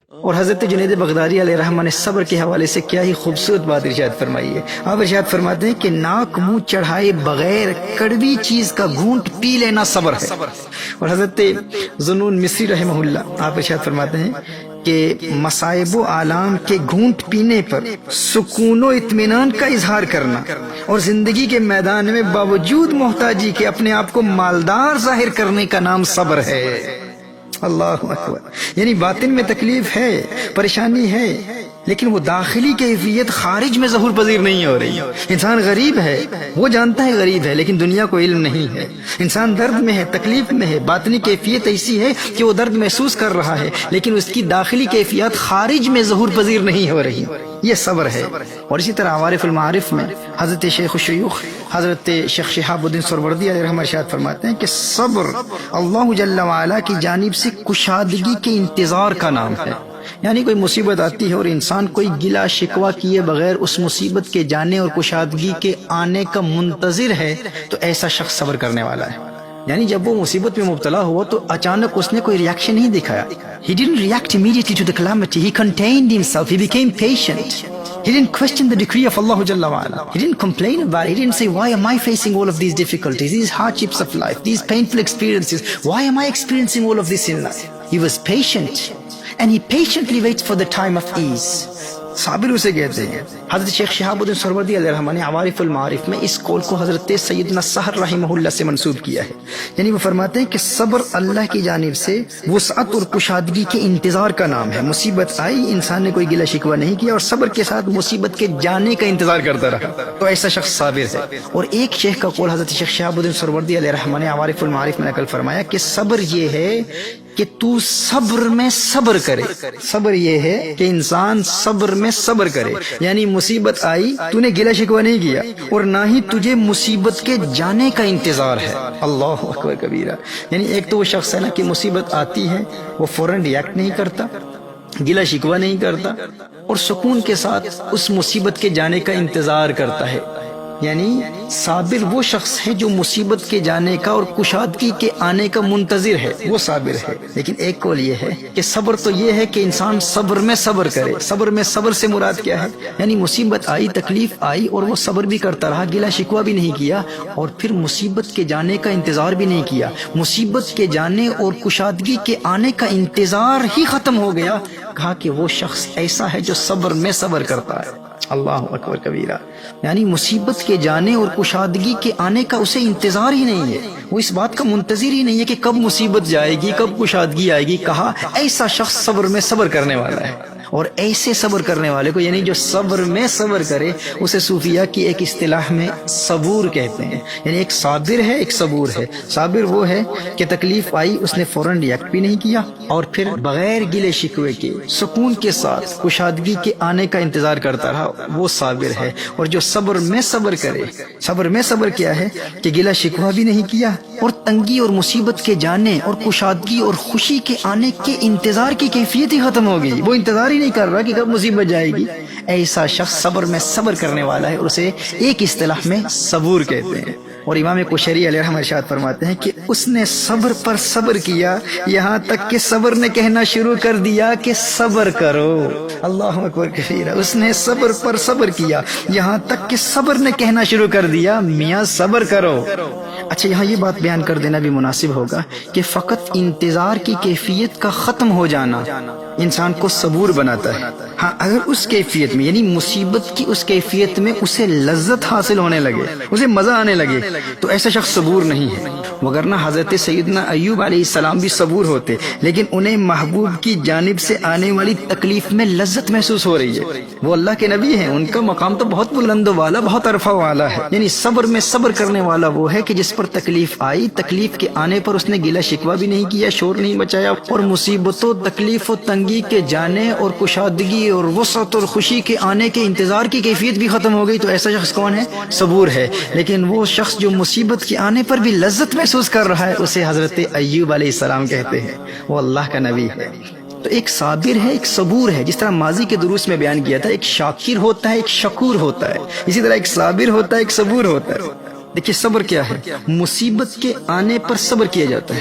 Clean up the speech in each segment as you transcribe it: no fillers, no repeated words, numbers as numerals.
اور حضرت جنید بغدادی علیہ الرحمہ نے صبر کے حوالے سے کیا ہی خوبصورت بات ارشاد فرمائی ہے۔ آپ ارشاد فرماتے ہیں کہ ناک منہ چڑھائے بغیر کڑوی چیز کا گھونٹ پی لینا صبر ہے۔ اور حضرت ذوالنون مصری رحمہ اللہ آپ ارشاد فرماتے ہیں کہ مصائب و آلام کے گھونٹ پینے پر سکون و اطمینان کا اظہار کرنا اور زندگی کے میدان میں باوجود محتاجی کے اپنے آپ کو مالدار ظاہر کرنے کا نام صبر ہے۔ اللہ اکبر، یعنی باطن میں تکلیف ہے، پریشانی ہے، لیکن وہ داخلی کیفیت خارج میں ظہور پذیر نہیں ہو رہی۔ انسان غریب ہے، وہ جانتا ہے غریب ہے، لیکن دنیا کو علم نہیں ہے۔ انسان درد میں ہے، تکلیف میں ہے، باطنی کیفیت ایسی ہے کہ وہ درد محسوس کر رہا ہے، لیکن اس کی داخلی کیفیت خارج میں ظہور پذیر نہیں ہو رہی۔ یہ صبر ہے۔ اور اسی طرح عوارف المعارف میں حضرت شیخ الشیوخ حضرت شیخ شہاب الدین سہروردی علیہ الرحمہ ارشاد فرماتے ہیں کہ صبر اللہ جل وعلا کی جانب سے کشادگی کے انتظار کا نام ہے۔ یعنی کوئی مصیبت آتی ہے اور انسان کوئی گلا شکوہ کیے بغیر اس مصیبت کے جانے اور کشادگی کے آنے کا منتظر ہے تو ایسا شخص صبر کرنے والا ہے۔ یعنی جب وہ مصیبت میں مبتلا ہوا تو اچانک اس نے کوئی ریاکشن نہیں دکھایا۔ He didn't react immediately to the calamity. He contained himself. He became patient. He didn't question the decree of Allah Jalla wa'ala. He didn't complain about it. He didn't say, why am I facing all of these difficulties, these hardships of life, these painful experiences? Why am I experiencing all of this in life? He was patient. And he patiently waits for the time of ease. صابر اسے کہتے ہیں۔ حضرت شیخ شہاب الدین سہروردی علیہ الرحمہ نے عوارف المعارف میں اس قول کو حضرت سیدنا سحر رحمہ اللہ سے منسوب کیا ہے۔ یعنی وہ فرماتے ہیں کہ صبر اللہ کی جانب سے وسعت اور کشادگی کے انتظار کا نام ہے۔ مصیبت آئی، انسان نے کوئی گلہ شکوہ نہیں کیا اور صبر کے ساتھ مصیبت کے جانے کا انتظار کرتا رہا، تو ایسا شخص صابر ہے۔ اور ایک شیخ کا قول حضرت شیخ شہاب الدین سہروردی علیہ الرحمہ نے عوارف المعارف میں نقل فرمایا کہ صبر یہ ہے کہ تو صبر میں صبر کرے۔ صبر یہ ہے کہ انسان صبر میں صبر کرے، یعنی مصیبت آئی، تو نے گلہ شکوہ نہیں کیا اور نہ ہی تجھے مصیبت کے جانے کا انتظار ہے۔ اللہ اکبر کبیرہ۔ یعنی ایک تو وہ شخص ہے نا کہ مصیبت آتی ہے، وہ فوراً ریاکٹ نہیں کرتا، گلہ شکوہ نہیں کرتا اور سکون کے ساتھ اس مصیبت کے جانے کا انتظار کرتا ہے۔ یعنی صابر وہ شخص ہے جو مصیبت کے جانے کا اور کشادگی کے آنے کا منتظر ہے، وہ صابر ہے۔ لیکن ایک قول یہ ہے کہ صبر تو یہ ہے کہ انسان صبر میں صبر کرے۔ صبر میں صبر سے مراد کیا ہے؟ یعنی مصیبت آئی، تکلیف آئی اور وہ صبر بھی کرتا رہا، گلہ شکوہ بھی نہیں کیا اور پھر مصیبت کے جانے کا انتظار بھی نہیں کیا۔ مصیبت کے جانے اور کشادگی کے آنے کا انتظار ہی ختم ہو گیا، کہا کہ وہ شخص ایسا ہے جو صبر میں صبر کرتا ہے۔ اللہ اکبر کبیرہ۔ یعنی مصیبت کے جانے اور کشادگی کے آنے کا اسے انتظار ہی نہیں ہے، وہ اس بات کا منتظر ہی نہیں ہے کہ کب مصیبت جائے گی، کب کشادگی آئے گی۔ کہا ایسا شخص صبر میں صبر کرنے والا ہے۔ اور ایسے صبر کرنے والے کو، یعنی جو صبر میں صبر کرے، اسے صوفیہ کی ایک اصطلاح میں صبور کہتے ہیں۔ یعنی ایک صابر ہے، ایک صبور ہے۔ صابر وہ ہے کہ تکلیف آئی، اس نے فوراً ریاکٹ بھی نہیں کیا اور پھر بغیر گلے شکوے کے سکون کے ساتھ کشادگی کے آنے کا انتظار کرتا رہا، وہ صابر ہے۔ اور جو صبر میں صبر کرے، صبر میں صبر کیا ہے کہ گلہ شکوہ بھی نہیں کیا اور تنگی اور مصیبت کے جانے اور کشادگی اور خوشی کے آنے کے انتظار کی کیفیت ہی ختم ہو گئی، وہ انتظار نہیں کر رہا کہ کب مصیبت جائے گی۔ ایسا شخص صبر میں صبر کرنے والا ہے، اور اسے ایک اصطلاح میں صبور کہتے ہیں۔ اور امام کوشری علیہ الرحمہ ارشاد فرماتے ہیں کہ اس نے صبر پر صبر کیا یہاں تک کہ صبر نے کہنا شروع کر دیا کہ صبر کرو۔ اللہ اکبر کبیرہ۔ اس نے صبر پر صبر کیا یہاں تک کہ صبر نے کہنا شروع کر دیا میاں صبر کرو۔ اچھا، یہاں یہ بات بیان کر دینا بھی مناسب ہوگا کہ فقط انتظار کی کیفیت کا ختم ہو جانا انسان کو صبور بناتا ہے۔ ہاں، اگر اس کیفیت میں، یعنی مصیبت کی اس کیفیت میں اسے لذت حاصل ہونے لگے، اسے مزہ آنے لگے، تو ایسا شخص صبور نہیں ہے۔ وگرنہ حضرت سیدنا ایوب علیہ السلام بھی صبور ہوتے، لیکن انہیں محبوب کی جانب سے آنے والی تکلیف میں لذت محسوس ہو رہی ہے۔ وہ اللہ کے نبی ہیں، ان کا مقام تو بہت بلند والا، بہت عرفہ والا ہے۔ یعنی صبر میں صبر کرنے والا وہ ہے کہ جس پر تکلیف آئی، تکلیف کے آنے پر اس نے گلہ شکوہ بھی نہیں کیا، شور نہیں مچایا اور مصیبتوں، تکلیف و تنگی کے جانے اور کشادگی اور وسعت اور خوشی کے آنے کے انتظار کی کیفیت بھی ختم ہو گئی، تو ایسا شخص کون ہے؟ صبور ہے۔ لیکن وہ شخص جو مصیبت کے آنے پر بھی لذت محسوس کر رہا ہے، اسے حضرت ایوب علیہ السلام کہتے ہیں، وہ اللہ کا نبی ہے۔ تو ایک صابر ہے، ایک صبور ہے، جس طرح ماضی کے دروس میں بیان کیا تھا، ایک شاکر ہوتا ہے، ایک شکور ہوتا ہے، اسی طرح ایک صابر ہوتا ہے، ایک صبور ہوتا ہے۔ دیکھیے صبر کیا ہے؟ مصیبت کے آنے پر صبر کیا جاتا ہے،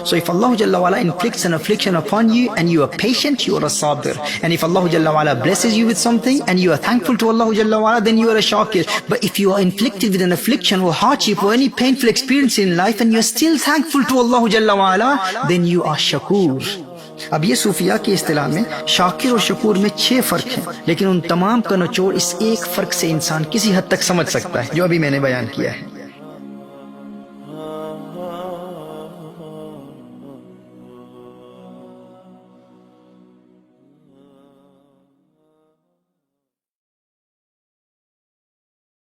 So if Allah Jalla wa'ala inflicts an affliction upon you and you are patient, you are a sabir. And if Allah Jalla wa'ala blesses you with something and you are thankful to Allah Jalla wa'ala, then you are a shakir. But if you are inflicted with an affliction or hardship or any painful experience in life and you are still thankful to Allah Jalla wa'ala, then you are shakur. اب یہ صوفیاء کی اصطلاح میں شاکر اور شکور میں 6 فرق ہیں، لیکن ان تمام کا نچوڑ اس ایک فرق سے انسان کسی حد تک سمجھ سکتا ہے جو ابھی میں نے بیان کیا ہے۔